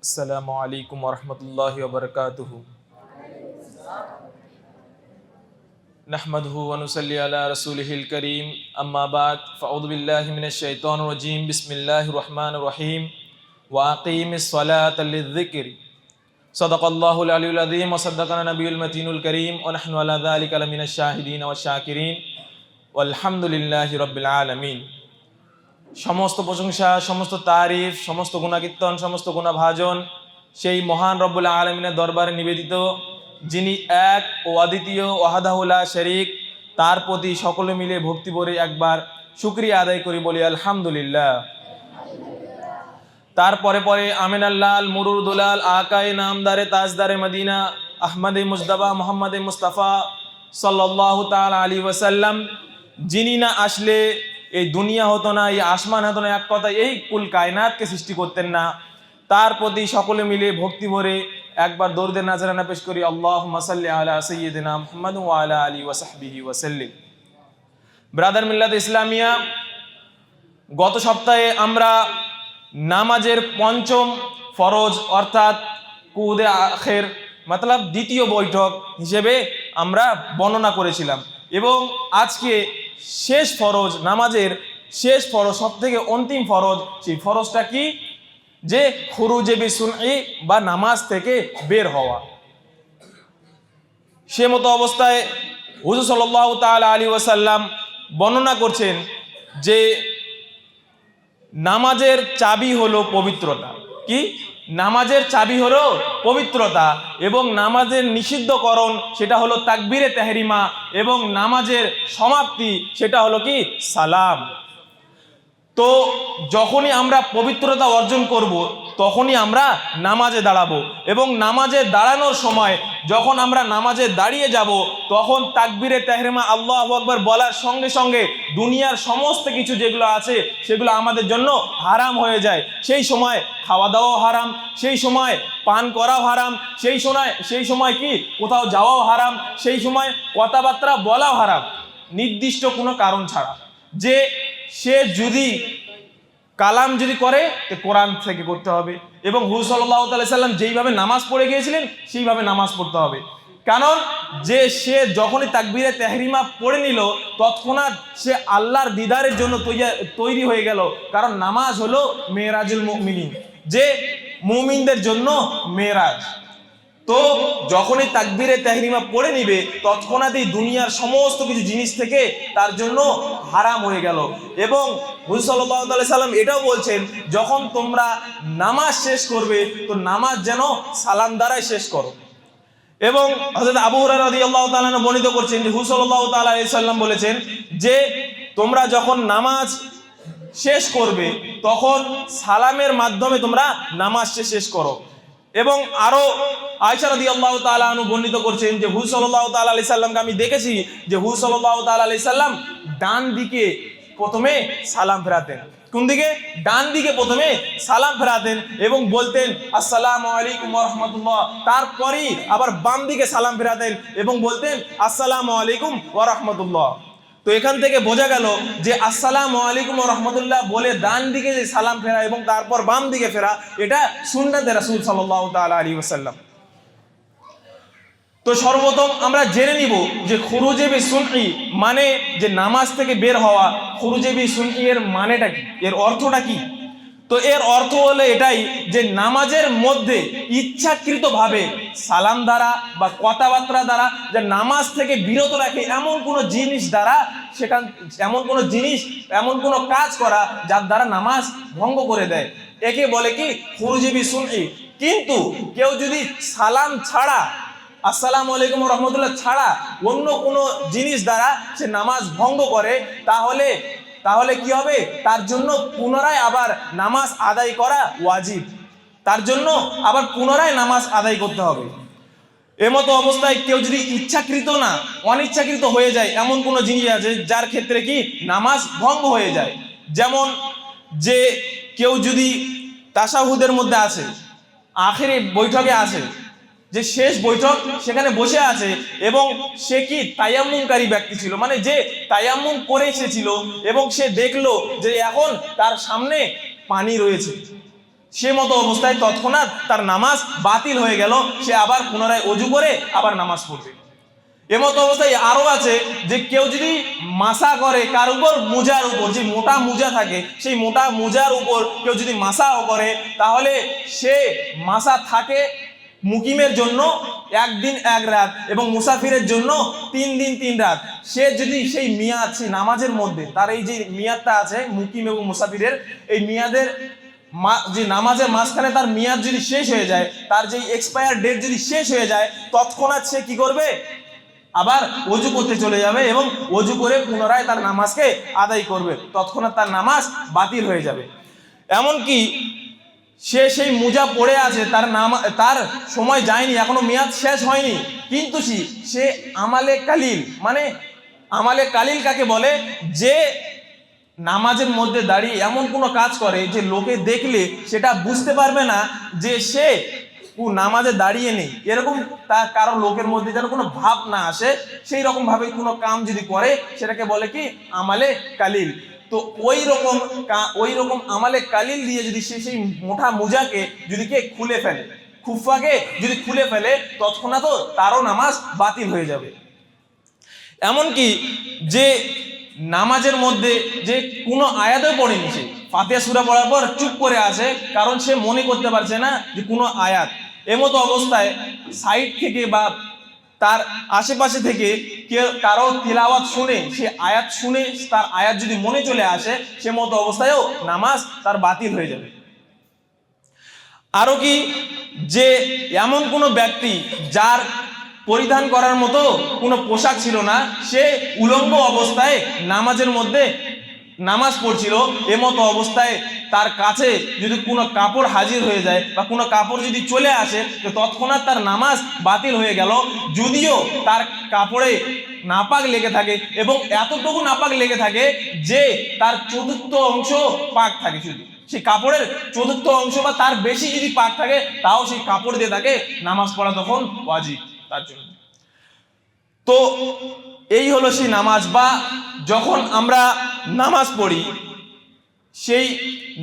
السلام عليكم ورحمة الله وبركاته. نحمده ونصلي على رسوله الكريم. أما بعد فأعوذ بالله من الشيطان الرجيم. بسم الله الرحمن الرحيم. وأقيم الصلاة للذكر. صدق الله العلي العظيم وصدقنا النبي المتين الكريم ونحن على ذلك لمن الشاهدين والشاكرين والحمد لله رب العالمين. সমস্ত প্রশংসা, সমস্ত তারিফ, সমস্ত গুণাকীর্তন, সমস্ত গুণাভাজন সেই মহান রব্বুল আলামিনের দরবারে নিবেদিত, যিনি এক ও অদ্বিতীয়, ওয়াহদাহু লা শারীক। তার প্রতি সকলে মিলে ভক্তি ভরে একবার শুকরিয়া আদায় করি, বলি আলহামদুলিল্লাহ। তারপরে পরে আমিনাল্লাল মুরুর দুলাল আকায়ে নামদারে তাজদারে মদিনা আহমদে মুজতবা মোহাম্মদে মুস্তাফা সাল্লাল্লাহু তাআলা আলাইহি ওয়াসাল্লাম, যিনি না আসলে এই দুনিয়া হতো না, এই আসমান হতো না, এক কথা এই কুল কায়নাতকে সৃষ্টি করতেন না। তার প্রতি সকলে মিলে ভক্তি ভরে একবার দরুদে নাজরানা পেশ করি, আল্লাহুম্মা সাল্লি আলা সাইয়্যিদিনা মুহাম্মাদ ওয়া আলা আলিহি ওয়া সাহবিহি ওয়া সাল্লিম। ব্রাদার মিল্লাত ইসলামিয়া, গত সপ্তাহে আমরা নামাজের পঞ্চম ফরজ অর্থাৎ কুদে আখের মতলব দ্বিতীয় বৈঠক হিসেবে আমরা বর্ণনা করেছিলাম, এবং আজকে শেষ ফরজ, নামাজের শেষ ফরজ, সব থেকে অন্তিম ফরজ, সেই ফরজটা কি? যে খুরুজে বিসুনই বা নামাজ থেকে বের হওয়া। সে মতো অবস্থায় হুজুর সাল্লাল্লাহু তাআলা আলাইহি ওয়াসাল্লাম বর্ণনা করছেন যে নামাজের চাবি হলো পবিত্রতা। কি? নামাজের চাবি হলো পবিত্রতা, এবং নামাজের নিষিদ্ধকরণ সেটা হলো তাকবীরে তাহরিমা, এবং নামাজের সমাপ্তি সেটা হলো কি? সালাম। তো যখনই আমরা পবিত্রতা অর্জন করব তখনই আমরা নামাজে দাঁড়াবো, এবং নামাজে দাঁড়ানোর সময় যখন আমরা নামাজে দাঁড়িয়ে যাব তখন তাকবীরে তাহরিমা আল্লাহু আকবার বলার সঙ্গে সঙ্গে দুনিয়ার সমস্ত কিছু যেগুলো আছে সেগুলো আমাদের জন্য হারাম হয়ে যায়। সেই সময় খাওয়া দাওয়াও হারাম, সেই সময় পান করাও হারাম, সেই সময় কি কোথাও যাওয়াও হারাম, সেই সময় কথাবার্তা বলাও হারাম, নির্দিষ্ট কোনো কারণ ছাড়া। যে সে যদি কালাম যদি করে তো কোরআন থেকে করতে হবে, এবং হুজুর সাল্লাল্লাহু আলাইহি সাল্লাম যেইভাবে নামাজ পড়ে গিয়েছিলেন সেইভাবে নামাজ পড়তে হবে। কারণ যে সে যখনই তাকবীরে তাহরিমা পড়ে নিল তৎক্ষণাৎ সে আল্লাহর দিদারের জন্য তৈরি হয়ে গেল। কারণ নামাজ হলো মেরাজুল মুমিনিন, যে মুমিনদের জন্য মেরাজ। তো যখনই তাকবীরে তাহরিমা পড়ে নিবে তৎক্ষণাৎই দুনিয়ার সমস্ত কিছু জিনিস থেকে তার জন্য হারাম হয়ে গেল। এবং হুজুর সাল্লাল্লাহু আলাইহি সাল্লাম এটাও বলছেন, যখন তোমরা নামাজ শেষ করবে তো নামাজ যেন সালাম দ্বারাই শেষ করো। এবং হযরত আবু হুরায়রা রাদিয়াল্লাহু তাআলা আনহু বর্ণিত করছেন যে হুজুর সাল্লাল্লাহু তাআলা আলাইহি সাল্লাম বলেছেন যে তোমরা যখন নামাজ শেষ করবে তখন সালামের মাধ্যমে তোমরা নামাজ শেষ করো। এবং আরো আয়েশা রাদিয়াল্লাহু তাআলা আনহু বর্ণিত করছেন যে হুজুর সাল্লাল্লাহু তাআলা আলাইহি সাল্লামকে আমি দেখেছি যে হুজুর সাল্লাল্লাহু তাআলা আলাইহি সাল্লাম ডান দিকে প্রথমে সালাম ফেরাতেন। কোন দিকে? ডান দিকে প্রথমে সালাম ফেরাতেন এবং বলতেন আসসালামু আলাইকুম ওয়া রাহমাতুল্লাহ। তারপরেই আবার বাম দিকে সালাম ফেরাতেন এবং বলতেন আসসালামু আলাইকুম ওয়া রাহমাতুল্লাহ। তো এখান থেকে বোঝা গেল যে আসসালামু আলাইকুম ওয়া রাহমাতুল্লাহ বলে ডান দিকে যে সালাম ফেরা এবং তারপর বাম দিকে ফেরা, এটা সুন্নাতে রাসূল সাল্লাল্লাহু তাআলা আলাইহি ওয়াসাল্লাম। তো সর্বপ্রথম আমরা জেনে নিব যে খুরুজে বিসুনই মানে যে নামাজ থেকে বের হওয়া। খুরুজে বিসুনই এর মানেটা কি, এর অর্থটা কি? তো এর অর্থ হলো এটাই যে নামাজের মধ্যে ইচ্ছাকৃতভাবে সালাম দ্বারা বা কথাবার্তা দ্বারা যে নামাজ থেকে বিরত রাখে এমন কোনো জিনিস দ্বারা, এমন কোনো কাজ করা যার দ্বারা নামাজ ভঙ্গ করে দেয়, একে বলে কি? খুরুজে বিসুনই। কিন্তু কেউ যদি সালাম ছাড়া, আসসালামু আলাইকুম ওয়া রাহমাতুল্লাহ ছাড়া অন্য কোনো জিনিস দ্বারা সে নামাজ ভঙ্গ করে, তাহলে কি হবে? তার জন্য পুনরায় আবার নামাজ আদায় করা ওয়াজিব, তার জন্য আবার পুনরায় নামাজ আদায় করতে হবে। এমতো অবস্থায় কেউ যদি ইচ্ছাকৃত না অনিচ্ছাকৃত হয়ে যায় এমন কোনো জিনিস আছে যার ক্ষেত্রে কি নামাজ ভঙ্গ হয়ে যায়। যেমন যে কেউ যদি তাশাহুদের মধ্যে আছে, আখেরি বৈঠকে আছে, যে শেষ বৈঠক সেখানে বসে আছে এবং সে কি তায়াম্মুমকারী ব্যক্তি ছিল, মানে যে তায়াম্মুম করে এসেছিল এবং সে দেখলো যে এখন তার সামনে পানি রয়েছে, সে মতো অবস্থায় তৎক্ষণাৎ তার নামাজ বাতিল হয়ে গেল, সে আবার পুনরায় অজু করে আবার নামাজ পড়বে। এমতো অবস্থায় আরো আছে যে কেউ যদি মাসা করে কার উপর, মোজার উপর, যে মোটা মোজা থাকে সেই মোটা মোজার উপর কেউ যদি মাসাও করে, তাহলে সে মাসা থাকে মুকিমের জন্য 1 দিন 1 রাত এবং মুসাফিরের জন্য 3 দিন 3 রাত। সে যদি সেই মেয়াদ, সেই নামাজের মধ্যে তার এই যে মেয়াদটা আছে মুকিম এবং মুসাফিরের, এই মেয়াদের যে নামাজের মাঝখানে তার মেয়াদ যদি শেষ হয়ে যায়, তার যে এক্সপায়ার ডেট যদি শেষ হয়ে যায়, তৎক্ষণাৎ সে কি করবে, আবার অজু করতে চলে যাবে এবং অজু করে পুনরায় তার নামাজকে আদায় করবে, তৎক্ষণাৎ তার নামাজ বাতিল হয়ে যাবে। এমনকি সে সেই মোজা পড়ে আছে, তার সময় যায়নি, এখনো মেয়াদ শেষ হয়নি, কিন্তু সে আমালে কালিল, মানে আমালে কালিল কাকে বলে, যে নামাজের মধ্যে দাঁড়িয়ে এমন কোনো কাজ করে যে লোকে দেখলে সেটা বুঝতে পারবে না যে সে নামাজে দাঁড়িয়ে নেই, এরকম তার কারো লোকের মধ্যে যেন কোনো ভাব না আসে, সেই রকম ভাবে কোনো কাম যদি করে সেটাকে বলে কি আমালে কালিল। তো ওই রকম আমালে কালিল দিয়ে যদি সে সেই মোটা মোজাকে যদি কে খুলে ফেলে, খুফাকে যদি খুলে ফেলে, তৎক্ষণাৎ তারও নামাজ বাতিল হয়ে যাবে। এমনকি যে নামাজের মধ্যে যে কোনো আয়াতও পড়েনি, সে ফাতিহা সূরা পড়ার পর চুপ করে আছে, কারণ সে মনে করতে পারছে না যে কোনো আয়াত। এমতো অবস্থায় সাইড থেকে বা তার আশেপাশে থেকে কারো তিলাওয়াত শুনে, সে আয়াত শুনে তার আয়াত যদি মনে চলে আসে, সে মতো অবস্থায়ও নামাজ তার বাতিল হয়ে যাবে। আরো কি, যে এমন কোনো ব্যক্তি যার পরিধান করার মতো কোনো পোশাক ছিল না, সে উলঙ্গ অবস্থায় নামাজের মধ্যে নামাজ পড়ছিল, এমতো অবস্থায় তার কাছে যদি কোনো কাপড় হাজির হয়ে যায় বা কোনো কাপড় যদি চলে আসে, তো তৎক্ষণাৎ তার নামাজ বাতিল হয়ে গেল, যদিও তার কাপড়ে নাপাক লেগে থাকে এবং এতটুকু নাপাক লেগে থাকে যে তার চতুর্থ অংশ পাক থাকে, শুধু সেই কাপড়ের চতুর্থ অংশ বা তার বেশি যদি পাক থাকে, তাও সেই কাপড় দিয়ে তাকে নামাজ পড়া তখন ওয়াজিব তার জন্য। তো এই হলো সেই নামাজ। বা যখন আমরা নামাজ পড়ি, সেই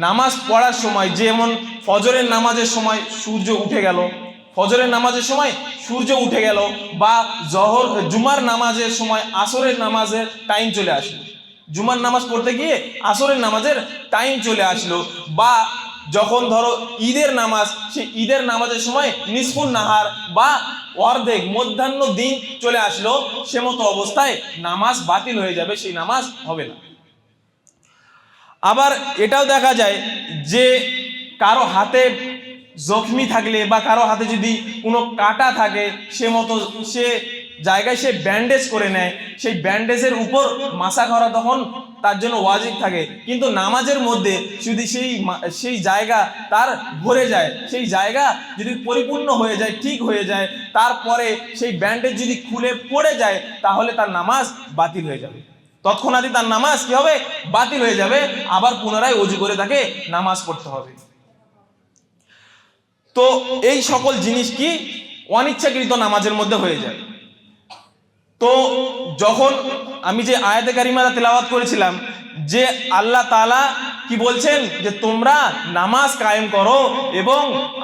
নামাজ পড়ার সময়, যেমন ফজরের নামাজের সময় সূর্য উঠে গেল, ফজরের নামাজের সময় সূর্য উঠে গেল, বা জুমার নামাজের সময় আসরের নামাজের টাইম চলে আসলো, জুমার নামাজ পড়তে গিয়ে আসরের নামাজের টাইম চলে আসলো, বা যখন ধরো ঈদের নামাজ, সেই ঈদের নামাজের সময় নিসফুন নাহার বা অর্ধেক মধ্যাহ্ন দিন চলে আসলো, সে মতো অবস্থায় নামাজ বাতিল হয়ে যাবে, সেই নামাজ হবে না। আবার এটাও দেখা যায় যে কারো হাতে জখমি থাকলে বা কারো হাতে যদি কোনো কাটা থাকে, সে জায়গায় সে ব্যান্ডেজ করে নেয়, সেই ব্যান্ডেজের উপর মাসা করা তখন তার জন্য ওয়াজিব থাকে। কিন্তু নামাজের মধ্যে যদি সেই জায়গা তার ভরে যায়, সেই জায়গা যদি পরিপূর্ণ হয়ে যায়, ঠিক হয়ে যায়, তারপরে সেই ব্যান্ডেজ যদি খুলে পড়ে যায়, তাহলে তার নামাজ বাতিল হয়ে যাবে, তৎক্ষণাৎই তার নামাজ কি হবে, বাতিল হয়ে যাবে, আবার পুনরায় ওযু করে তাকে নামাজ পড়তে হবে। তো এই সকল জিনিস কি অনিচ্ছাকৃত নামাজের মধ্যে হয়ে যায়। তো যখন আমি যে আয়াতে কারিমাটা তেলাওয়াত করেছিলাম, যে আল্লাহ তাআলা কি বলছেন, যে তোমরা নামাজ কায়েম করো এবং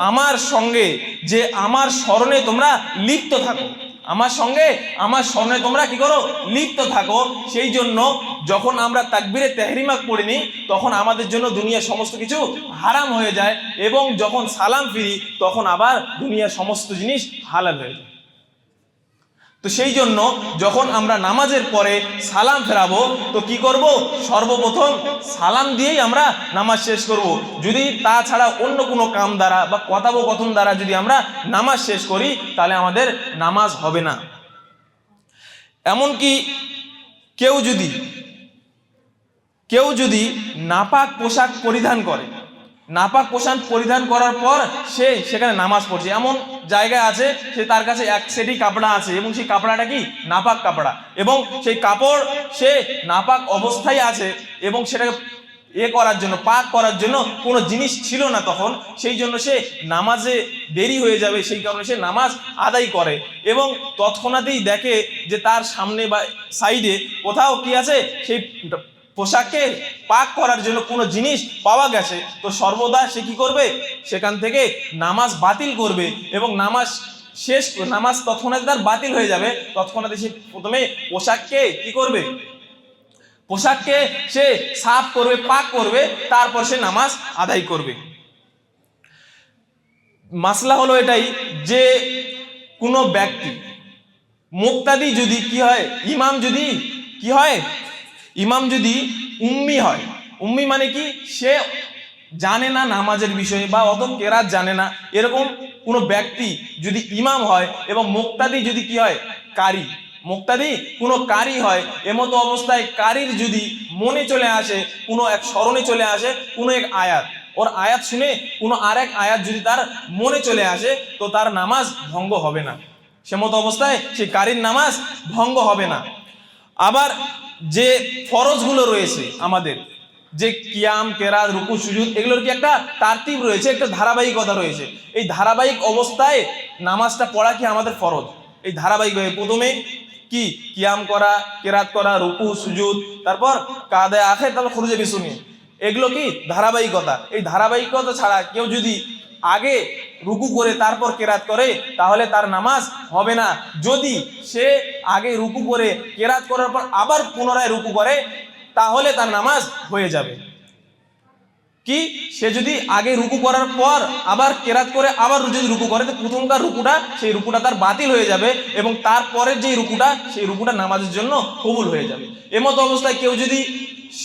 আমার সঙ্গে, যে আমার স্মরণে তোমরা লিপ্ত থাকো, আমার সঙ্গে আমার স্মরণে তোমরা কি করো, লিপ্ত থাকো। সেই জন্য যখন আমরা তাকবীরে তেহরিমা পড়িনি, তখন আমাদের জন্য দুনিয়ার সমস্ত কিছু হারাম হয়ে যায়, এবং যখন সালাম ফিরি তখন আবার দুনিয়ার সমস্ত জিনিস হালাল হয়ে যায়। তো সেই জন্য যখন আমরা নামাজের পরে সালাম ফেরাবো, তো কি করব, সর্বপ্রথম সালাম দিয়েই আমরা নামাজ শেষ করব। যদি তাছাড়া অন্য কোনো কাম দ্বারা বা কথোপকথন দ্বারা যদি আমরা নামাজ শেষ করি, তাহলে আমাদের নামাজ হবে না। এমনকি কেউ যদি নাপাক পোশাক পরিধান করে, নাপাক পোশাক পরিধান করার পর সে সেখানে নামাজ পড়ছে, এমন জায়গায় আছে সে তার কাছে এক সেটই কাপড়া আছে এবং সেই কাপড়াটা কি নাপাক কাপড়া, এবং সেই কাপড় সে নাপাক অবস্থায় আছে এবং সেটাকে করার জন্য, পাক করার জন্য কোনো জিনিস ছিল না তখন, সেই জন্য সে নামাজে দেরি হয়ে যাবে, সেই কারণে সে নামাজ আদায় করে এবং তৎক্ষণাতেই দেখে যে তার সামনে বা সাইডে কোথাও কি আছে, সেই পোশাককে পাক করার জন্য কোনো জিনিস পাওয়া গেছে, তো সর্বদা সে কি করবে, সেখান থেকে নামাজ বাতিল করবে এবং নামাজ তৎক্ষণাৎ তার বাতিল হয়ে যাবে। তৎক্ষণাৎ সে প্রথমে পোশাককে কি করবে, পোশাককে সে সাফ করবে, পাক করবে, তারপর সে নামাজ আদায় করবে। মাসলা হলো এটাই যে কোনো ব্যক্তি মুক্তাদি যদি কি হয়, ইমাম যদি কি হয়, ইমাম যদি উম্মি হয়, উম্মি মানে কি, সে জানে না নামাজের বিষয়ে বা অত কেরাত জানে না, এরকম কোনো ব্যক্তি যদি ইমাম হয় এবং মুক্তাদি যদি কি হয়, কারি, মুক্তাদি কোনো কারি হয়, এমতো অবস্থায় কারির যদি মনে চলে আসে, কোনো এক স্মরণে চলে আসে কোনো এক আয়াত, ওর আয়াত শুনে কোনো আর এক আয়াত যদি তার মনে চলে আসে, তো তার নামাজ ভঙ্গ হবে না, সে মতো অবস্থায় সে কারির নামাজ ভঙ্গ হবে না। আবার যে ফরজগুলো রয়েছে আমাদের, যে কিয়াম, কেরাত, রুকু, সুজুদ, এগুলোর কি একটা তারতিব রয়েছে, একটা ধারাবাহিকতা রয়েছে। এই ধারাবাহিক অবস্থায় নামাজটা পড়া কি আমাদের ফরজ। এই ধারাবাহিকভাবে প্রথমে কি কিয়াম করা, কেরাত করা, রুকু, সুজুদ, তারপর কাদে আখের, তারপর খুরুজে বিসুনি, এগুলো কি ধারাবাহিকতা। এই ধারাবাহিকতা ছাড়া কেউ যদি আগে রুকু করে তারপর কেরাত করে, তাহলে তার নামাজ হবে না। যদি সে আগে রুকু করে কেরাত করার পর আবার পুনরায় রুকু করে, তাহলে তার নামাজ হয়ে যাবে। কি, সে যদি আগে রুকু করার পর আবার কেরাত করে আবার যদি রুকু করে, তো প্রথমকার রুকুটা, সেই রুকুটা তার বাতিল হয়ে যাবে এবং তারপরের যে রুকুটা, সেই রুকুটা নামাজের জন্য কবুল হয়ে যাবে। এমতো অবস্থায় কেউ যদি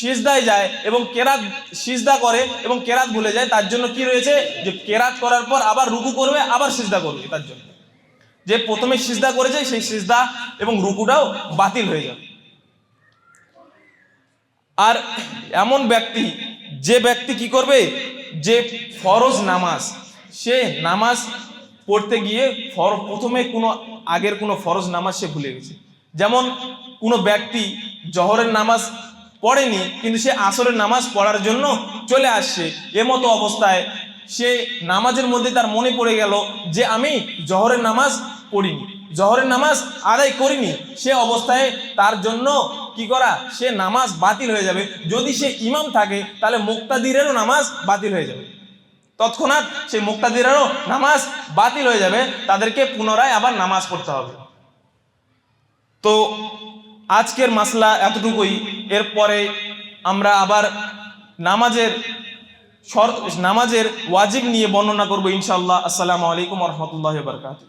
সিজদায় যায় এবং কেরাত সিজদা করে এবং কেরাত ভুলে যায়, তার জন্য কি রয়েছে, যে কেরাত করার পর আবার রুকু করবে, আবার সিজদা করবে, তার জন্য যে প্রথমে সিজদা করেছে সেই সিজদা এবং রুকুটাও বাতিল হয়ে যাবে। আর এমন ব্যক্তি, যে ব্যক্তি কি করবে, যে ফরজ নামাজ, সে নামাজ পড়তে গিয়ে প্রথমে কোনো আগের কোনো ফরজ নামাজ সে ভুলে গেছে। যেমন কোনো ব্যক্তি জহরের নামাজ পড়েনি, কিন্তু সে আসরের নামাজ পড়ার জন্য চলে আসছে, এমতো অবস্থায় সে নামাজের মধ্যে তার মনে পড়ে গেল যে আমি জহরের নামাজ পড়িনি, জহরের নামাজ আদায় করিনি, সে অবস্থায় তার জন্য কি করা, সে নামাজ বাতিল হয়ে যাবে। যদি সে ইমাম থাকে, তাহলে মুক্তাদিরেরও নামাজ বাতিল হয়ে যাবে, তৎক্ষণাৎ সেই মুক্তাদিরেরও নামাজ বাতিল হয়ে যাবে, তাদেরকে পুনরায় আবার নামাজ পড়তে হবে। তো আজকের মাসলা এতটুকুই। এরপরে আমরা আবার নামাজের ওয়াজিব নিয়ে বর্ণনা করবো ইনশাআল্লাহ। আসসালামু আলাইকুম ওয়া রাহমাতুল্লাহি ওয়া বারাকাতুহু।